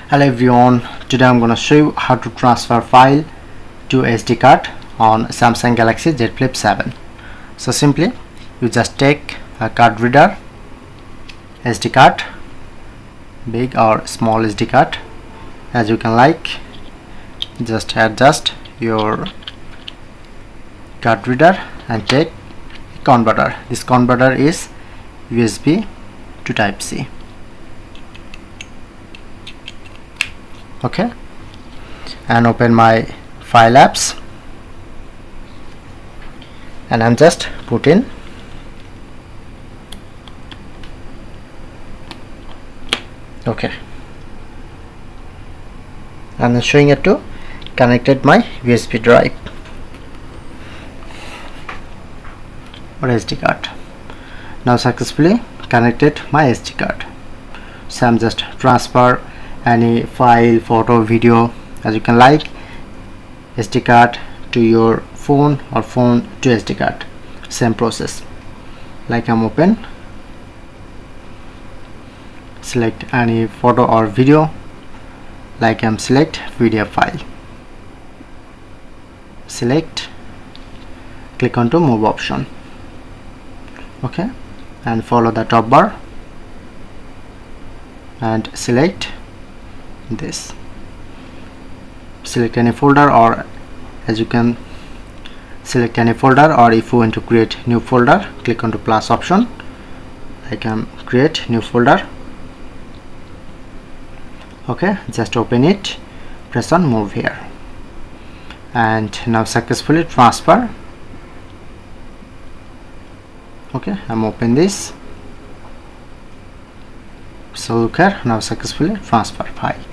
Hello everyone, today I'm going to show you how to transfer file to SD card on Samsung Galaxy Z Flip 7. So simply you just take a card reader, SD card, big or small SD card as you can like. Just adjust your card reader and take a converter. This converter is USB to Type C. Okay, and open my file apps and I'm just put in okay, and then showing it to connected my USB drive or SD card. Now successfully connected my SD card. So I'm just transfer any file, photo, video as you can like, SD card to your phone or phone to SD card. Same process. Like I'm open, select any photo or video, like I'm select PDF file, select, click on to move option. Okay, and follow the top bar and select this, select any folder, or as you can select any folder, or if you want to create new folder, click on to plus option. I can create new folder. Okay, just open it, press on move here, and now successfully transfer. Okay, I'm open this. So look here, now successfully transfer file.